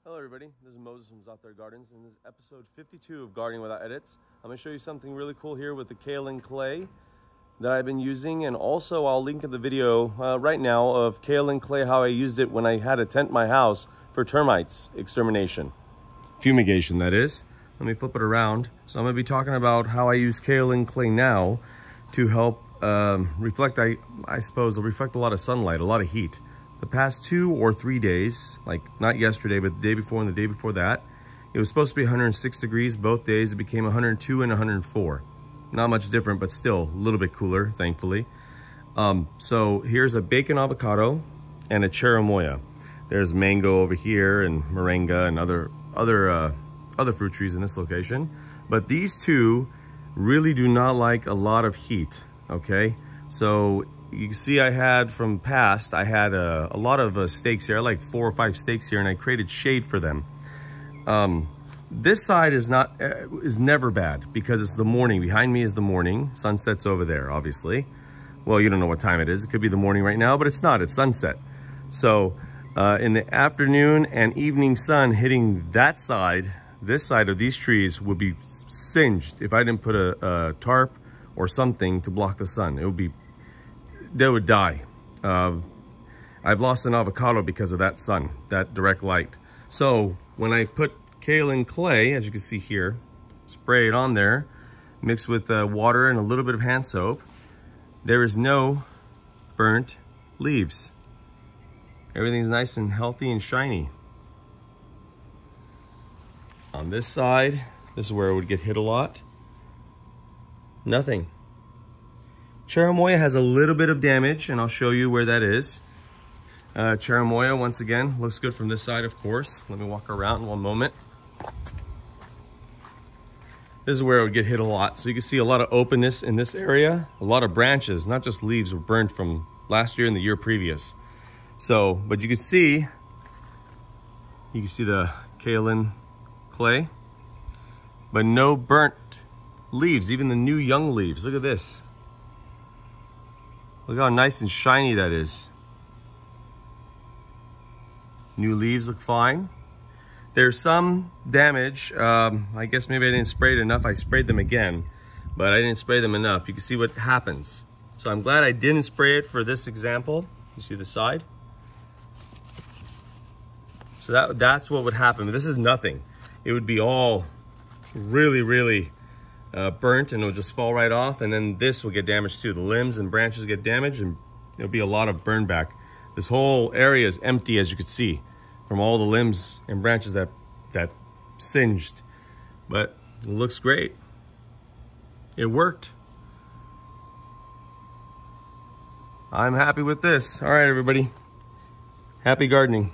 Hello everybody, this is Moses from ZAATAR Gardens, and this is episode 52 of Gardening Without Edits. I'm going to show you something really cool here with the Kaolin Clay that I've been using, and also I'll link in the video right now of Kaolin Clay, how I used it when I had to tent my house for termites extermination. Fumigation, that is. Let me flip it around. So I'm going to be talking about how I use Kaolin Clay now to help reflect, I suppose, it'll reflect a lot of sunlight, a lot of heat. The past 2 or 3 days, like not yesterday, but the day before and the day before that, it was supposed to be 106 degrees both days. It became 102 and 104. Not much different, but still a little bit cooler, thankfully. So here's a bacon avocado and a cherimoya. There's mango over here and moringa and other fruit trees in this location. But these two really do not like a lot of heat, okay? So you can see I had from past, I had a lot of stakes here. I like 4 or 5 stakes here, and I created shade for them. This side is never bad because it's the morning. Behind me is the morning. Sunset's over there, obviously. Well, you don't know what time it is. It could be the morning right now, but it's not. It's sunset. So in the afternoon and evening sun hitting that side, this side of these trees would be singed if I didn't put a tarp or something to block the sun. They would die. I've lost an avocado because of that sun, that direct light. So when I put Kaolin Clay, as you can see here, spray it on there, mixed with water and a little bit of hand soap, there is no burnt leaves. Everything's nice and healthy and shiny. On this side, this is where it would get hit a lot. Nothing. Cherimoya has a little bit of damage, and I'll show you where that is. Cherimoya, once again, looks good from this side, of course. Let me walk around in one moment. This is where it would get hit a lot. So you can see a lot of openness in this area. A lot of branches, not just leaves, were burnt from last year and the year previous. So, but you can see the Kaolin Clay, but no burnt leaves, even the new young leaves. Look at this. Look how nice and shiny that is. New leaves look fine. There's some damage. I guess maybe I didn't spray it enough. I sprayed them again, but I didn't spray them enough. You can see what happens. So I'm glad I didn't spray it for this example. You see the side? So that's what would happen. This is nothing. It would be all really burnt, and it'll just fall right off, and then this will get damaged too. The limbs and branches get damaged, and there'll be a lot of burn back. This whole area is empty, as you can see, from all the limbs and branches that singed. But it looks great. It worked. I'm happy with this. All right, everybody. Happy gardening.